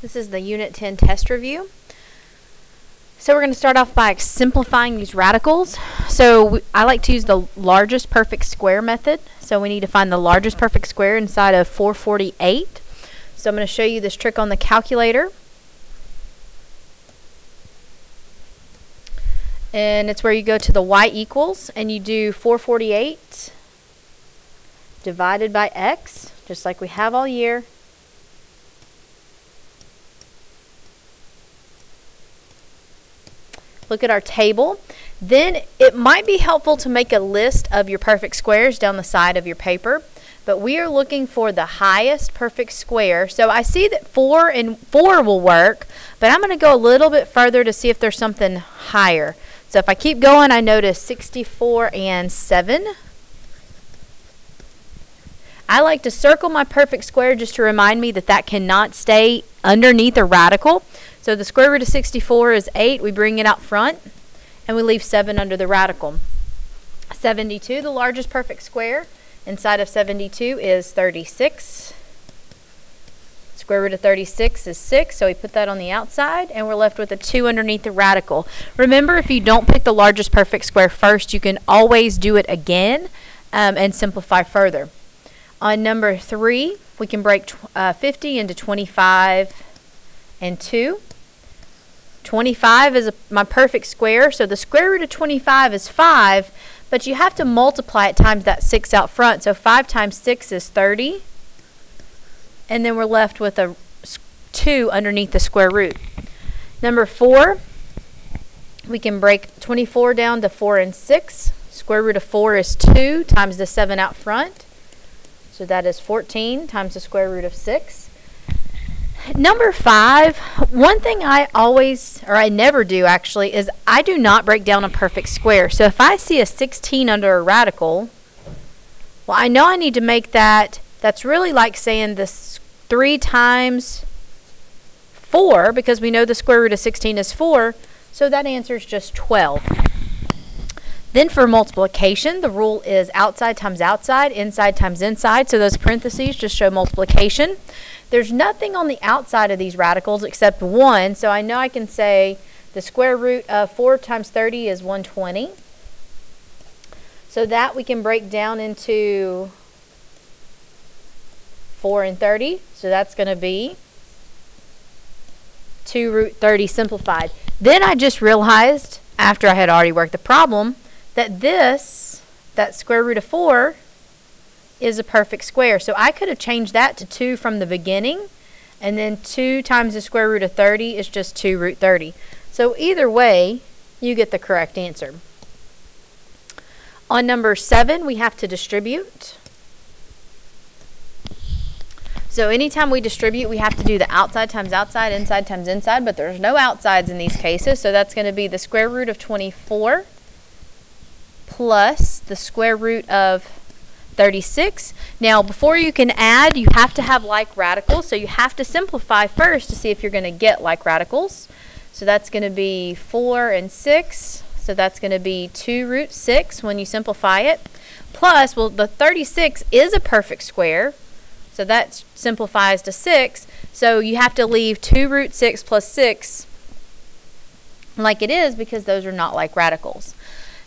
This is the Unit 10 test review. So we're going to start off by simplifying these radicals. So I like to use the largest perfect square method. So we need to find the largest perfect square inside of 448. So I'm going to show you this trick on the calculator. And it's where you go to the y equals and you do 448 divided by x, just like we have all year. Look at our table. Then it might be helpful to make a list of your perfect squares down the side of your paper. But we are looking for the highest perfect square. So I see that 4 and 4 will work, but I'm going to go a little bit further to see if there's something higher. So if I keep going, I notice 64 and 7. I like to circle my perfect square just to remind me that that cannot stay underneath a radical. So the square root of 64 is 8. We bring it out front, and we leave 7 under the radical. 72, the largest perfect square, inside of 72 is 36. Square root of 36 is 6, so we put that on the outside, and we're left with a 2 underneath the radical. Remember, if you don't pick the largest perfect square first, you can always do it again and simplify further. On number 3, we can break 50 into 25 and 2. 25 is my perfect square, so the square root of 25 is 5, but you have to multiply it times that 6 out front. So 5 times 6 is 30, and then we're left with a 2 underneath the square root. Number 4, we can break 24 down to 4 and 6. Square root of 4 is 2 times the 7 out front, so that is 14 times the square root of 6. Number 5, one thing I never do actually, is I do not break down a perfect square. So if I see a 16 under a radical, well, I know I need to make that, that's really like saying this 3 times 4, because we know the square root of 16 is 4, so that answer is just 12. Then for multiplication, the rule is outside times outside, inside times inside, so those parentheses just show multiplication. There's nothing on the outside of these radicals except 1, so I know I can say the square root of 4 times 30 is 120. So that we can break down into 4 and 30, so that's going to be 2 root 30 simplified. Then I just realized, after I had already worked the problem, that that square root of 4 is a perfect square. So I could have changed that to 2 from the beginning, and then 2 times the square root of 30 is just 2 root 30. So either way, you get the correct answer. On number 7, we have to distribute. So anytime we distribute, we have to do the outside times outside, inside times inside, but there's no outsides in these cases, so that's going to be the square root of 24 plus the square root of 36. Now, before you can add, you have to have like radicals, so you have to simplify first to see if you're going to get like radicals. So that's going to be 4 and 6, so that's going to be 2 root 6 when you simplify it. Plus, well, the 36 is a perfect square, so that simplifies to 6, so you have to leave 2 root 6 plus 6 like it is, because those are not like radicals.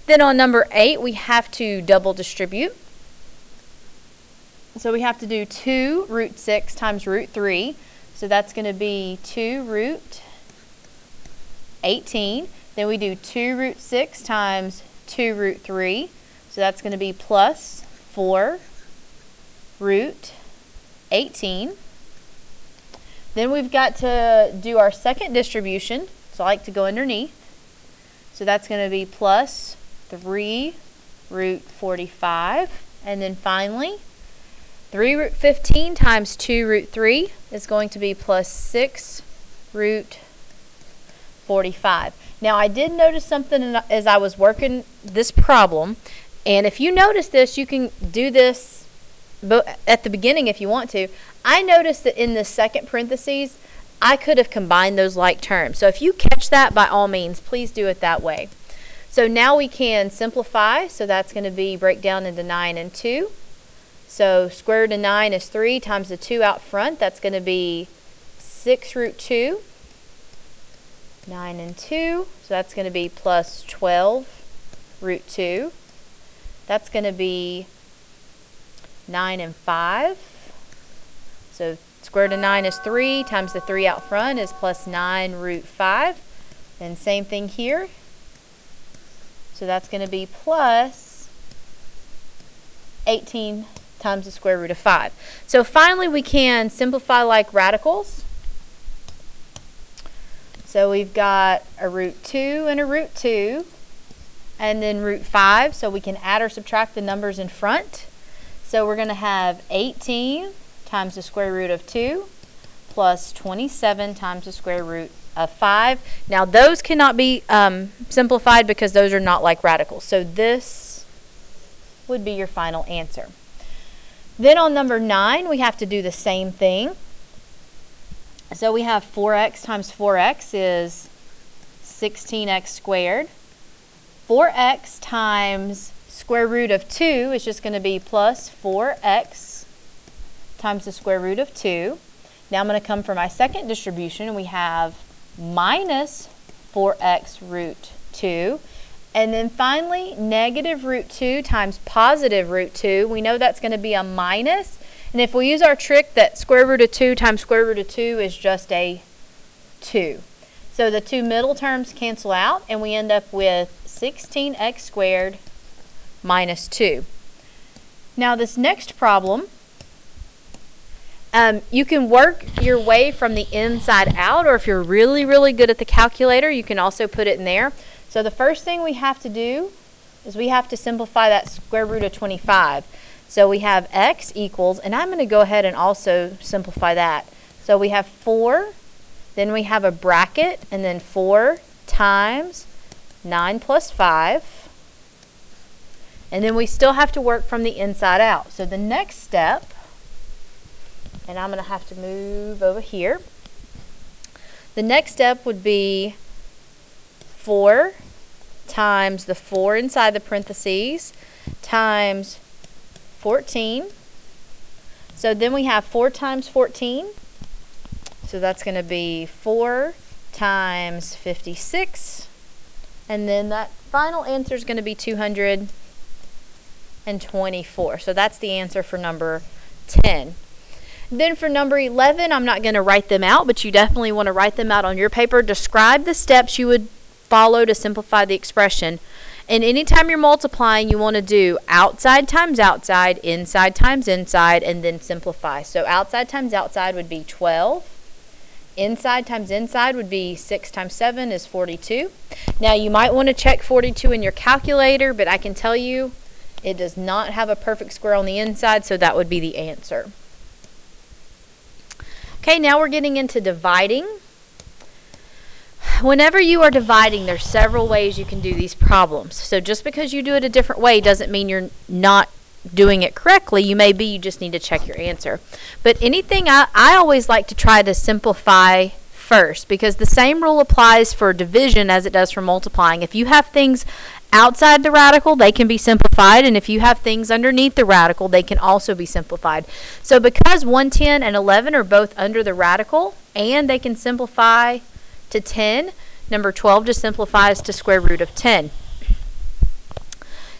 Then on number 8, we have to double distribute. So we have to do 2 root 6 times root 3. So that's going to be 2 root 18. Then we do 2 root 6 times 2 root 3. So that's going to be plus 4 root 18. Then we've got to do our second distribution. So I like to go underneath. So that's going to be plus 3 root 45. And then finally, 3 root 15 times 2 root 3 is going to be plus 6 root 45. Now, I did notice something as I was working this problem, and if you notice this, you can do this at the beginning if you want to. I noticed that in the second parentheses, I could have combined those like terms. So if you catch that, by all means, please do it that way. So now we can simplify, so that's going to be break down into 9 and 2. So square root of 9 is 3 times the 2 out front. That's going to be 6 root 2. 9 and 2. So that's going to be plus 12 root 2. That's going to be 9 and 5. So square root of 9 is 3 times the 3 out front is plus 9 root 5. And same thing here. So that's going to be plus 18 times the square root of 5. So finally we can simplify like radicals. So we've got a root 2 and a root 2, and then root 5, so we can add or subtract the numbers in front. So we're going to have 18 times the square root of 2 plus 27 times the square root of 5. Now those cannot be simplified because those are not like radicals. So this would be your final answer. Then on number 9, we have to do the same thing. So we have 4x times 4x is 16x squared. 4x times square root of 2 is just going to be plus 4x times the square root of 2. Now I'm going to come for my second distribution, and we have minus 4x root 2. And then finally, negative root 2 times positive root 2. We know that's going to be a minus. And if we use our trick that square root of 2 times square root of 2 is just a 2. So the two middle terms cancel out, and we end up with 16x squared minus 2. Now this next problem, you can work your way from the inside out, or if you're really, really good at the calculator, you can also put it in there. So the first thing we have to do is we have to simplify that square root of 25. So we have x equals, and I'm going to go ahead and also simplify that. So we have 4, then we have a bracket, and then 4 times 9 plus 5. And then we still have to work from the inside out. So the next step, and I'm going to have to move over here. The next step would be 4 times the 4 inside the parentheses times 14. So then we have 4 times 14. So that's going to be 4 times 56. And then that final answer is going to be 224. So that's the answer for number 10. Then for number 11, I'm not going to write them out, but you definitely want to write them out on your paper. Describe the steps you would follow to simplify the expression. And anytime you're multiplying, you want to do outside times outside, inside times inside, and then simplify. So outside times outside would be 12. Inside times inside would be 6 times 7 is 42. Now you might want to check 42 in your calculator, but I can tell you it does not have a perfect square on the inside, so that would be the answer. Okay, now we're getting into dividing. Whenever you are dividing, there's several ways you can do these problems. So just because you do it a different way doesn't mean you're not doing it correctly. You just need to check your answer. But anything, I always like to try to simplify first, because the same rule applies for division as it does for multiplying. If you have things outside the radical, they can be simplified, and if you have things underneath the radical, they can also be simplified. So because 110 and 11 are both under the radical, and they can simplify to 10, number 12 just simplifies to square root of 10.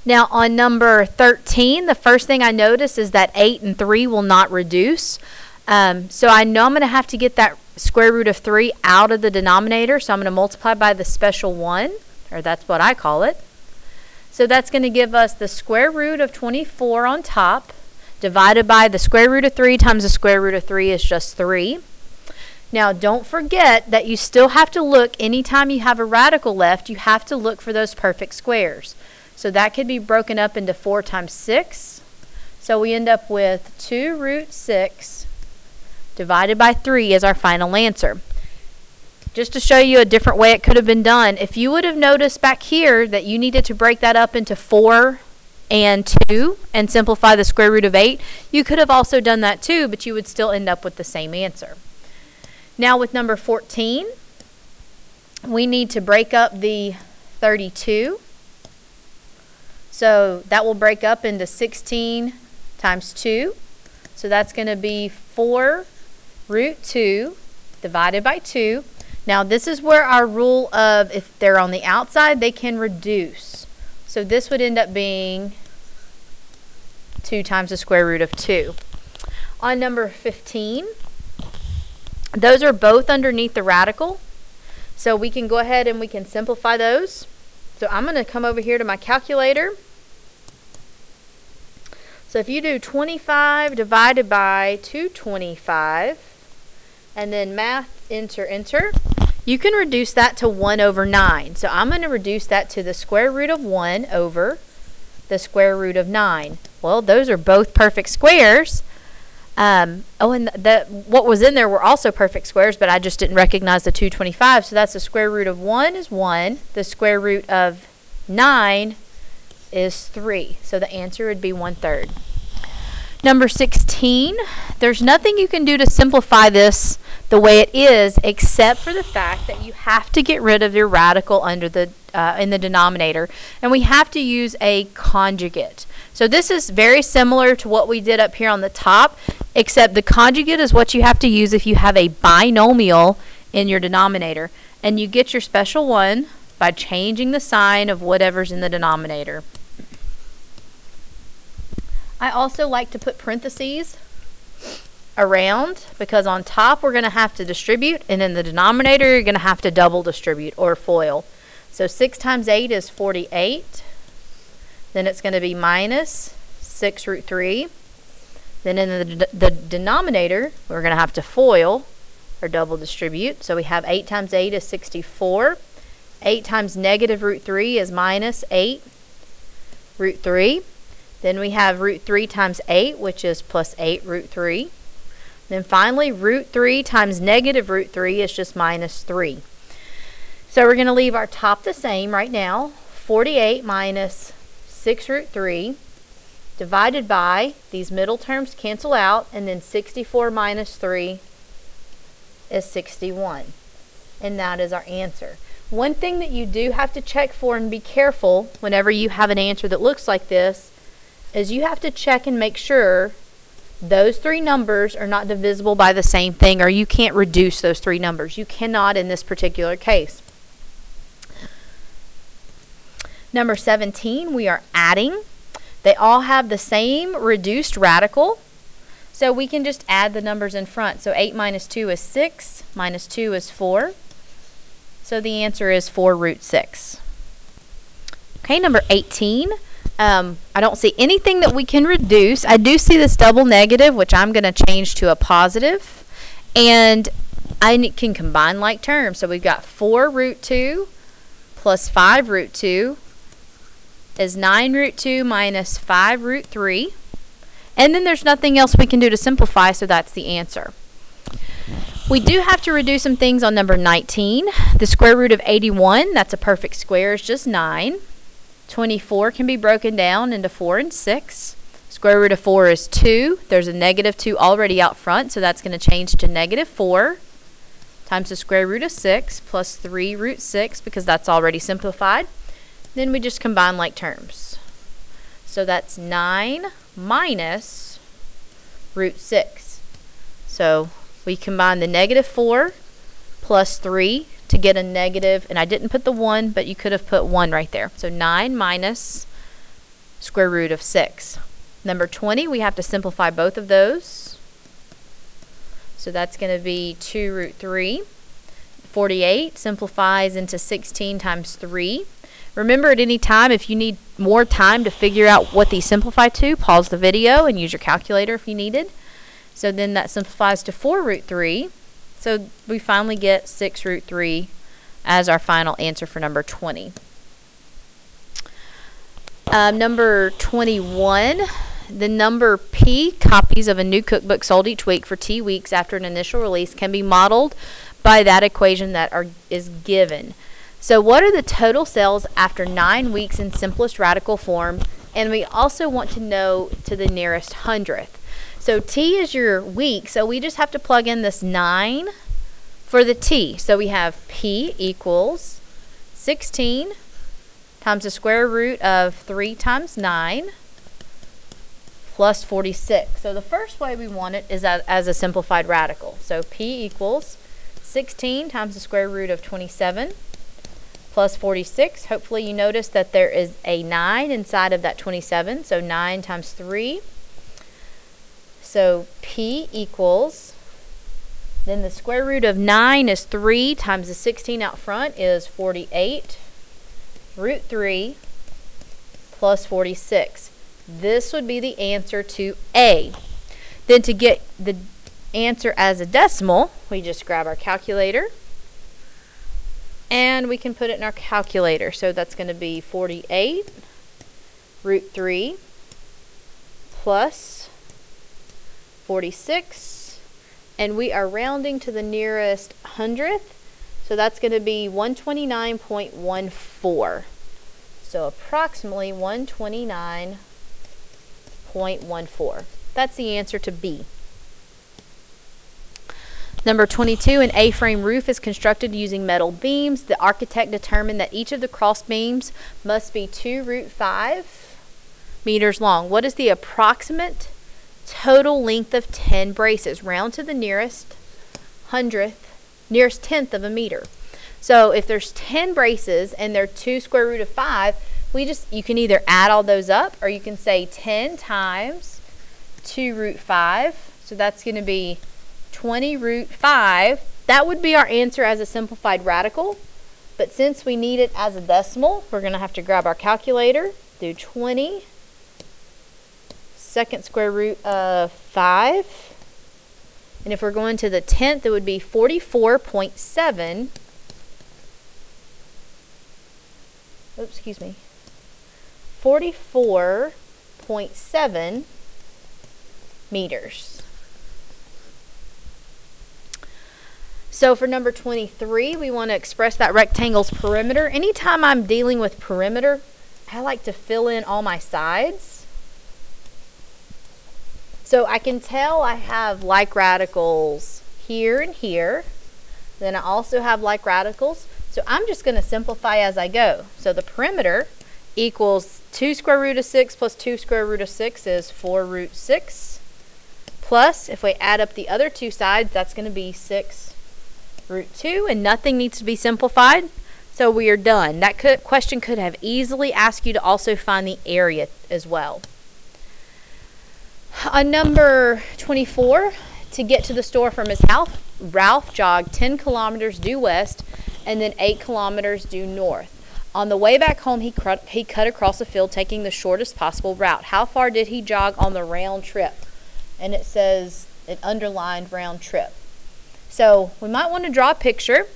Now on number 13, the first thing I notice is that 8 and 3 will not reduce. So I know I'm going to have to get that square root of 3 out of the denominator, so I'm going to multiply by the special 1, or that's what I call it. So that's going to give us the square root of 24 on top, divided by the square root of 3 times the square root of 3 is just 3. Now don't forget that you still have to look, anytime you have a radical left, you have to look for those perfect squares. So that could be broken up into 4 times 6. So we end up with 2 root 6 divided by 3 as our final answer. Just to show you a different way it could have been done, if you would have noticed back here that you needed to break that up into 4 and 2 and simplify the square root of 8, you could have also done that too, but you would still end up with the same answer. Now with number 14, we need to break up the 32. So that will break up into 16 times 2. So that's going to be 4 root 2. divided by 2. Now this is where our rule of if they're on the outside, they can reduce. So this would end up being 2 times the square root of 2. On number 15, those are both underneath the radical. So we can go ahead and we can simplify those. So I'm going to come over here to my calculator. So if you do 25 divided by 225, and then math, enter, you can reduce that to 1 over 9. So I'm going to reduce that to the square root of 1 over the square root of 9. Well, those are both perfect squares. And what was in there were also perfect squares, but I just didn't recognize the 225. So that's the square root of 1 is 1. The square root of 9 is 3. So the answer would be 1/3. Number 16, there's nothing you can do to simplify this the way it is except for the fact that you have to get rid of your radical under the in the denominator, and we have to use a conjugate. So this is very similar to what we did up here on the top, except the conjugate is what you have to use if you have a binomial in your denominator, and you get your special one by changing the sign of whatever's in the denominator. I also like to put parentheses around because on top we're going to have to distribute, and in the denominator you're going to have to double distribute or FOIL. So 6 times 8 is 48. Then it's going to be minus 6 root 3. Then in the denominator we're going to have to FOIL or double distribute. So we have 8 times 8 is 64. 8 times negative root 3 is minus 8 root 3. Then we have root 3 times 8, which is plus 8 root 3. Then finally, root 3 times negative root 3 is just minus 3. So we're going to leave our top the same right now. 48 minus 6 root 3 divided by, these middle terms cancel out, and then 64 minus 3 is 61. And that is our answer. One thing that you do have to check for and be careful whenever you have an answer that looks like this is you have to check and make sure those 3 numbers are not divisible by the same thing, or you can't reduce those 3 numbers. You cannot in this particular case. Number 17, we are adding. They all have the same reduced radical, so we can just add the numbers in front. So 8 minus 2 is 6, minus 2 is 4. So the answer is 4 root 6. Okay, number 18. I don't see anything that we can reduce. I do see this double negative, which I'm going to change to a positive. And I can combine like terms. So we've got 4 root 2 plus 5 root 2 is 9 root 2 minus 5 root 3. And then there's nothing else we can do to simplify, so that's the answer. We do have to reduce some things on number 19. The square root of 81, that's a perfect square, is just 9. 24 can be broken down into 4 and 6. Square root of 4 is 2. There's a negative 2 already out front, so that's going to change to negative 4 times the square root of 6 plus 3 root 6 because that's already simplified. Then we just combine like terms. So that's 9 minus root 6. So we combine the negative 4 plus 3 to get a negative, and I didn't put the 1, but you could have put 1 right there. So 9 minus square root of 6. Number 20, we have to simplify both of those. So that's going to be 2 root 3. 48 simplifies into 16 times 3. Remember, at any time, if you need more time to figure out what these simplify to, pause the video and use your calculator if you needed. So then that simplifies to 4 root 3. So we finally get 6 root 3 as our final answer for number 20. Number 21, the number P copies of a new cookbook sold each week for T weeks after an initial release can be modeled by that equation that is given. So what are the total sales after 9 weeks in simplest radical form? And we also want to know to the nearest hundredth. So T is your week, so we just have to plug in this 9 for the T. So we have P equals 16 times the square root of 3 times 9 plus 46. So the first way we want it is as a simplified radical. So P equals 16 times the square root of 27 plus 46. Hopefully you notice that there is a 9 inside of that 27, so 9 times 3. So P equals, then the square root of 9 is 3 times the 16 out front is 48 root 3 plus 46. This would be the answer to A. Then to get the answer as a decimal, we just grab our calculator and we can put it in our calculator. So that's going to be 48 root 3 plus 46, and we are rounding to the nearest hundredth, so that's going to be 129.14. So approximately 129.14. That's the answer to B. Number 22, an A-frame roof is constructed using metal beams. The architect determined that each of the cross beams must be 2 root 5 meters long. What is the approximate total length of 10 braces? Round to the nearest tenth of a meter. So if there's 10 braces and they're 2 square root of 5, you can either add all those up, or you can say 10 times 2 root 5. So that's going to be 20 root 5. That would be our answer as a simplified radical. But since we need it as a decimal, we're going to have to grab our calculator, do 20 second square root of 5. And if we're going to the 10th, it would be 44.7. Oops, excuse me. 44.7 meters. So for number 23, we want to express that rectangle's perimeter. Anytime I'm dealing with perimeter, I like to fill in all my sides. So I can tell I have like radicals here and here. Then I also have like radicals. So I'm just going to simplify as I go. So the perimeter equals 2 square root of 6 plus 2 square root of 6 is 4 root 6. Plus, if we add up the other two sides, that's going to be 6 root 2. And nothing needs to be simplified. So we are done. That question could have easily asked you to also find the area as well. On number 24, to get to the store from his house, Ralph jogged 10 kilometers due west and then 8 kilometers due north. On the way back home, he cut across a field, taking the shortest possible route. How far did he jog on the round trip? And it says, an underlined round trip. So we might want to draw a picture.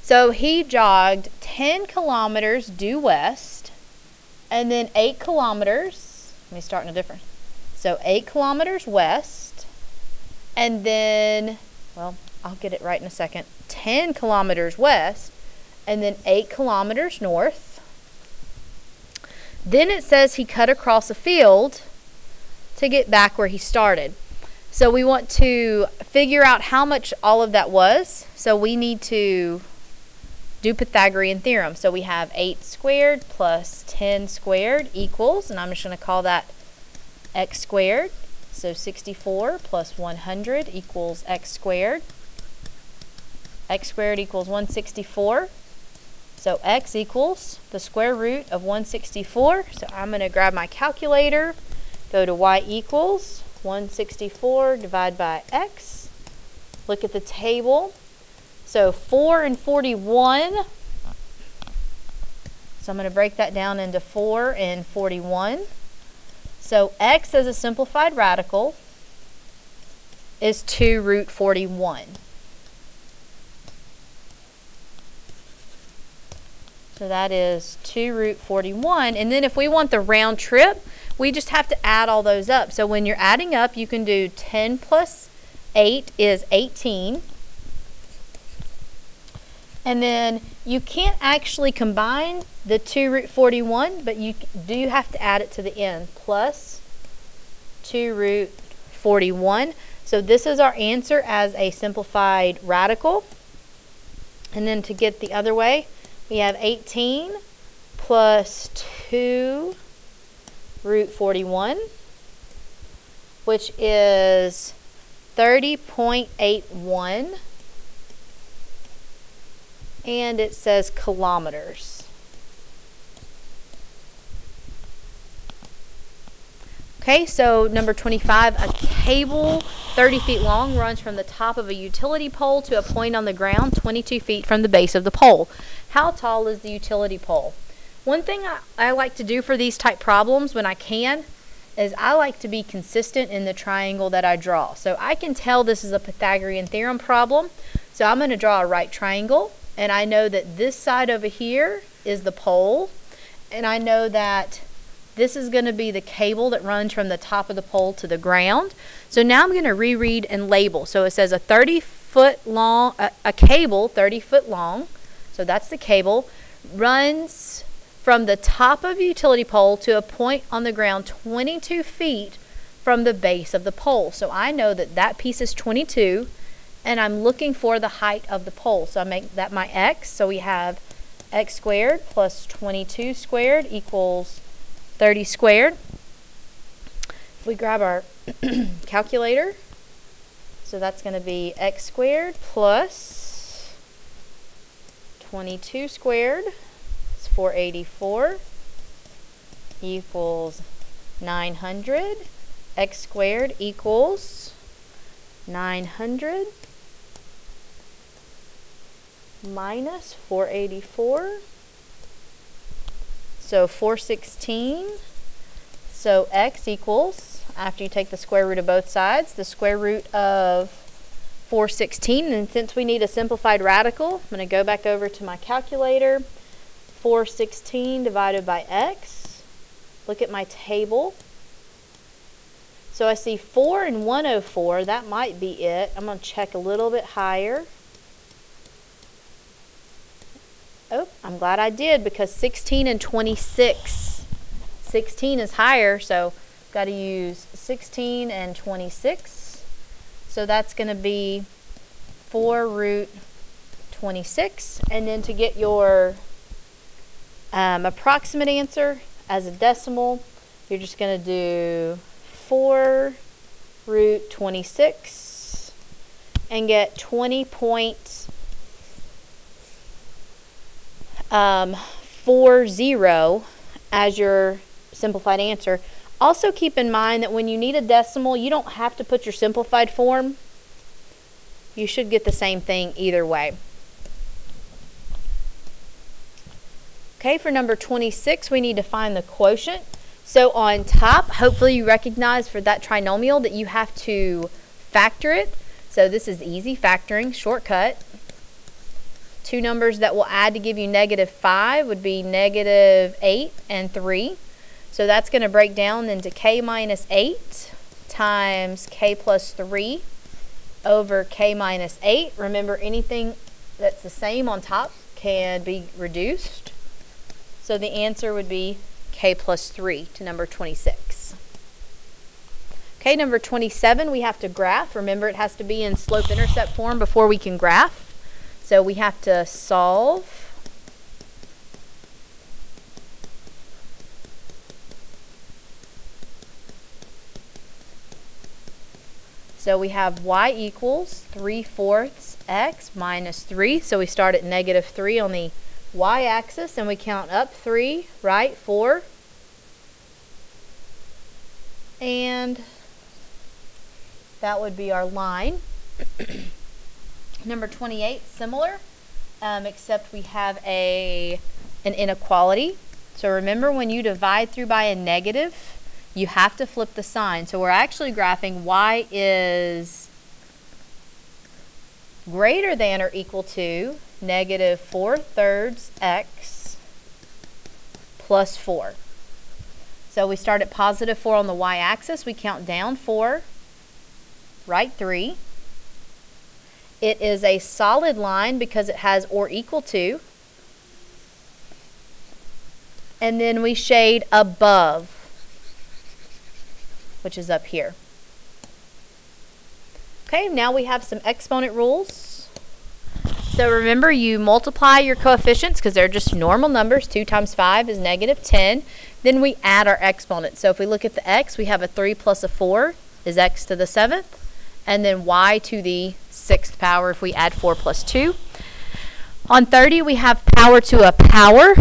So he jogged 10 kilometers due west and then 8 kilometers. Let me start in a different. So 8 kilometers west, and then, well, I'll get it right in a second, 10 kilometers west, and then 8 kilometers north. Then it says he cut across a field to get back where he started. So we want to figure out how much all of that was. So we need to do Pythagorean theorem. So we have 8 squared plus 10 squared equals, and I'm just going to call that x squared. So 64 plus 100 equals x squared. X squared equals 164. So x equals the square root of 164. So I'm going to grab my calculator, go to y equals 164 divided by x. Look at the table. So 4 and 41. So I'm going to break that down into 4 and 41. So x as a simplified radical is 2 root 41. So that is 2 root 41. And then if we want the round trip, we just have to add all those up. So when you're adding up, you can do 10 plus 8 is 18. And then you can't actually combine the 2 root 41, but you do have to add it to the end. Plus 2 root 41. So this is our answer as a simplified radical. And then to get the other way, we have 18 plus 2 root 41, which is 30.81 and it says kilometers. Okay, so number 25, a cable 30 feet long runs from the top of a utility pole to a point on the ground 22 feet from the base of the pole. How tall is the utility pole? One thing I like to do for these type problems when I can is I like to be consistent in the triangle that I draw. So I can tell this is a Pythagorean theorem problem. So I'm going to draw a right triangle, and I know that this side over here is the pole, and I know that this is going to be the cable that runs from the top of the pole to the ground. So now I'm going to reread and label. So it says a 30-foot long, a cable 30 foot long, so that's the cable, runs from the top of a utility pole to a point on the ground 22 feet from the base of the pole. So I know that that piece is 22, and I'm looking for the height of the pole. So I make that my x. So we have x squared plus 22 squared equals 30 squared. If we grab our calculator, so that's going to be x squared plus 22 squared is 484 equals 900. X squared equals 900 minus 484. So 416. So x equals, after you take the square root of both sides, the square root of 416. And since we need a simplified radical, I'm going to go back over to my calculator. 416 divided by x. Look at my table. So I see 4 and 104. That might be it. I'm going to check a little bit higher. Oh, I'm glad I did, because 16 and 26. 16 is higher, so got to use 16 and 26. So that's going to be 4 root 26. And then to get your approximate answer as a decimal, you're just going to do 4 root 26 and get 20.40 as your simplified answer. Also keep in mind that when you need a decimal, you don't have to put your simplified form. You should get the same thing either way. Okay, for number 26, we need to find the quotient. So on top, hopefully you recognize for that trinomial that you have to factor it. So this is easy factoring, shortcut. Two numbers that will add to give you -5 would be -8 and 3. So that's going to break down into k minus 8 times k plus 3 over k minus 8. Remember, anything that's the same on top can be reduced. So the answer would be k plus 3 to number 26. Okay, number 27, we have to graph. Remember, it has to be in slope-intercept form before we can graph. So we have to solve. So we have y equals 3/4 x minus 3. So we start at -3 on the y-axis, and we count up 3, right? 4. And that would be our line. Number 28, similar, except we have an inequality. So remember, when you divide through by a negative, you have to flip the sign. So we're actually graphing y is greater than or equal to -4/3 x plus 4. So we start at +4 on the y-axis. We count down 4, right 3. It is a solid line because it has or equal to. And then we shade above, which is up here. Okay, now we have some exponent rules. So remember, you multiply your coefficients because they're just normal numbers. 2 times 5 is -10. Then we add our exponents. So if we look at the x, we have a 3 plus a 4 is x to the 7th. And then y to the 6th power if we add 4 plus 2. On 30, we have power to a power.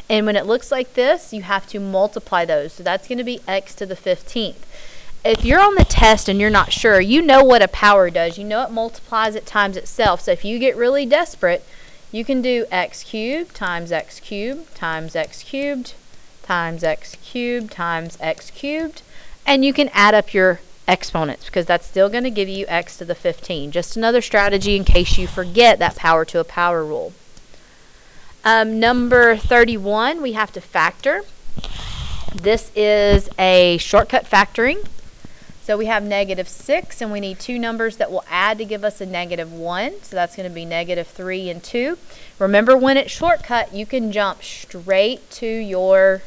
And when it looks like this, you have to multiply those. So that's going to be x to the 15th. If you're on the test and you're not sure, you know what a power does. You know it multiplies it times itself. So if you get really desperate, you can do x cubed times x cubed times x cubed times x cubed times x cubed. And you can add up your exponents because that's still going to give you x to the 15. Just another strategy in case you forget that power to a power rule. Number 31, we have to factor. This is a shortcut factoring. So we have -6, and we need two numbers that will add to give us a -1. So that's going to be -3 and 2. Remember, when it's shortcut, you can jump straight to your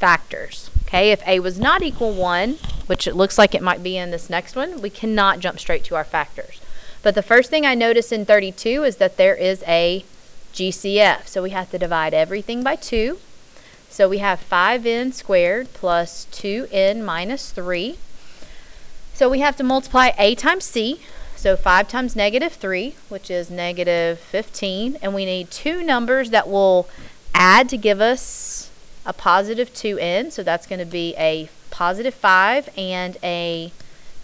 factors. Okay, if a was not equal 1, which it looks like it might be in this next one, we cannot jump straight to our factors. But the first thing I notice in 32 is that there is a GCF. So we have to divide everything by 2. So we have 5n squared plus 2n minus 3. So we have to multiply a times c. So 5 times -3, which is -15. And we need two numbers that will add to give us a positive 2n. So that's going to be a positive 5 and a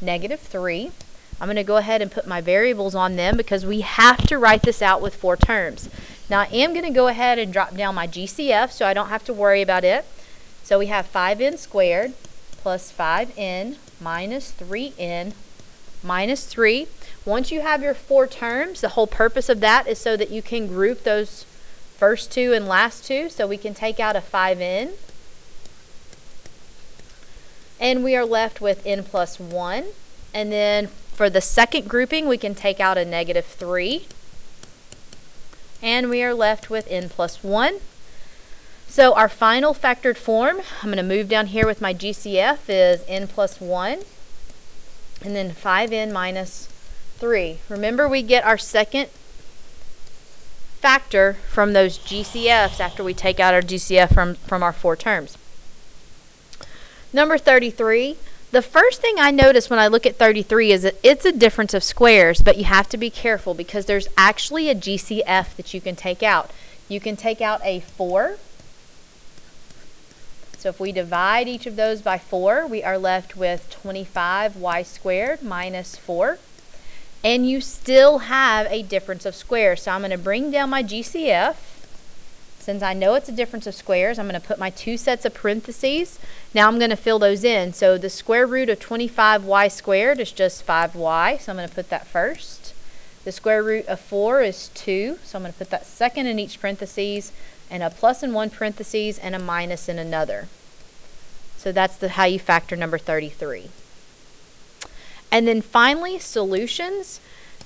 -3. I'm going to go ahead and put my variables on them because we have to write this out with 4 terms. Now I am going to go ahead and drop down my GCF so I don't have to worry about it. So we have 5n squared plus 5n minus 3n minus 3. Once you have your 4 terms, the whole purpose of that is so that you can group those first two and last two. So we can take out a 5n. And we are left with n plus 1. And then for the second grouping, we can take out a -3. And we are left with n plus 1. So our final factored form, I'm going to move down here with my GCF, is n plus 1. And then 5n minus 3. Remember, we get our second factor from those GCFs after we take out our GCF from our 4 terms. Number 33. The first thing I notice when I look at 33 is that it's a difference of squares, but you have to be careful because there's actually a GCF that you can take out. You can take out a 4. So if we divide each of those by 4, we are left with 25y squared minus 4. And you still have a difference of squares. So I'm going to bring down my GCF. Since I know it's a difference of squares, I'm going to put my 2 sets of parentheses. Now I'm going to fill those in. So the square root of 25y squared is just 5y. So I'm going to put that first. The square root of 4 is 2. So I'm going to put that second in each parentheses, and a plus in one parentheses, and a minus in another. So that's how you factor number 33. And then finally, solutions.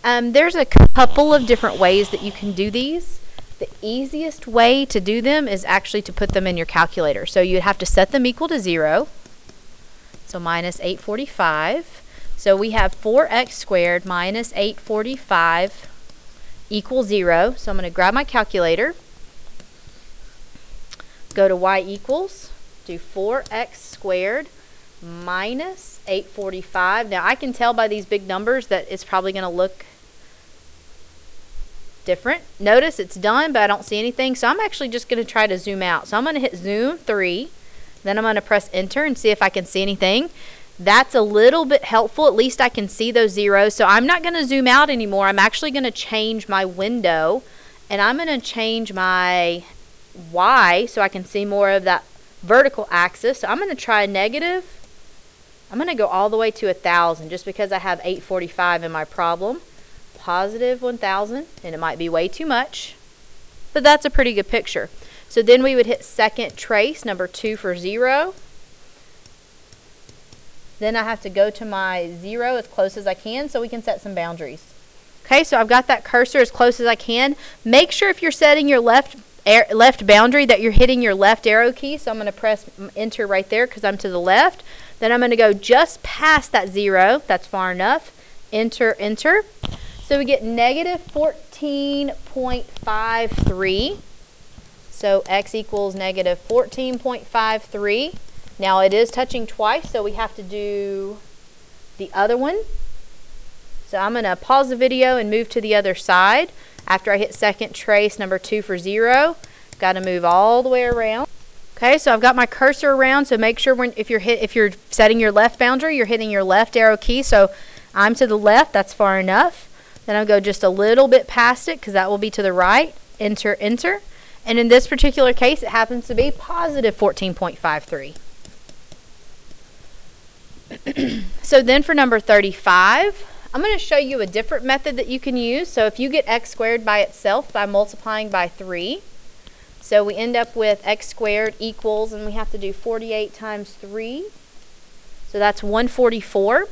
There's a couple of different ways that you can do these. The easiest way to do them is actually to put them in your calculator. So you'd have to set them equal to 0. So minus 845. So we have 4x squared minus 845 equals 0. So I'm going to grab my calculator, go to y equals, do 4x squared minus 845. Now I can tell by these big numbers that it's probably going to look different. Notice it's done, but I don't see anything. So I'm actually just going to try to zoom out. So I'm going to hit zoom 3. Then I'm going to press enter and see if I can see anything. That's a little bit helpful. At least I can see those zeros. So I'm not going to zoom out anymore. I'm actually going to change my window, and I'm going to change my Y so I can see more of that vertical axis. So I'm going to try negative. I'm going to go all the way to 1,000 just because I have 845 in my problem. Positive 1,000, and it might be way too much, but that's a pretty good picture. So then we would hit second trace, number 2 for 0. Then I have to go to my 0 as close as I can so we can set some boundaries. Okay, so I've got that cursor as close as I can. Make sure if you're setting your left boundary that you're hitting your left arrow key. So I'm going to press enter right there because I'm to the left. Then I'm going to go just past that 0. That's far enough. Enter, enter. So we get negative 14.53. So x equals negative 14.53. Now it is touching twice, so we have to do the other one. So I'm going to pause the video and move to the other side. After I hit second trace, number 2 for 0. Got to move all the way around. Okay, so I've got my cursor around, so make sure if you're setting your left boundary, you're hitting your left arrow key. So I'm to the left, that's far enough. Then I'll go just a little bit past it because that will be to the right. Enter, enter. And in this particular case, it happens to be positive 14.53. So then for number 35, I'm going to show you a different method that you can use. So if you get x squared by itself by multiplying by 3, so we end up with x squared equals, and we have to do 48 times 3. So that's 144.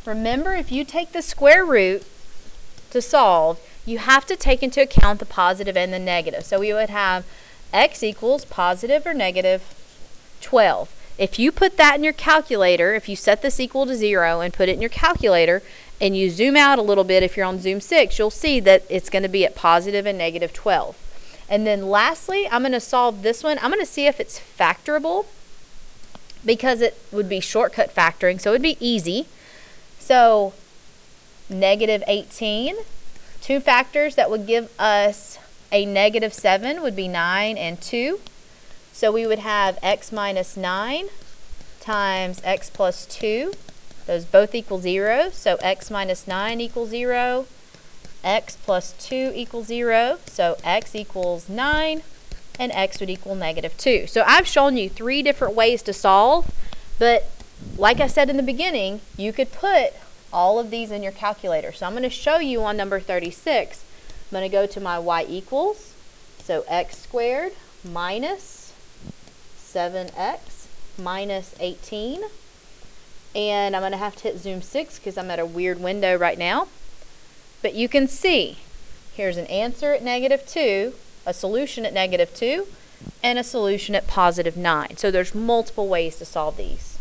Remember, if you take the square root to solve, you have to take into account the positive and the negative. So we would have x equals positive or negative 12. If you put that in your calculator, if you set this equal to 0 and put it in your calculator, and you zoom out a little bit, if you're on zoom 6, you'll see that it's going to be at positive and negative 12. And then lastly, I'm going to solve this one. I'm going to see if it's factorable, because it would be shortcut factoring, so it would be easy. So negative 18, two factors that would give us a negative 7 would be 9 and 2. So we would have x minus 9 times x plus 2. Those both equal 0. So x minus 9 equals 0. X plus 2 equals 0. So x equals 9. And x would equal negative 2. So I've shown you 3 different ways to solve. But like I said in the beginning, you could put all of these in your calculator. So I'm going to show you on number 36. I'm going to go to my y equals. So x squared minus 7x minus 18. And I'm going to have to hit zoom 6 because I'm at a weird window right now. But you can see, here's an answer at negative 2, a solution at negative 2, and a solution at positive 9. So there's multiple ways to solve these.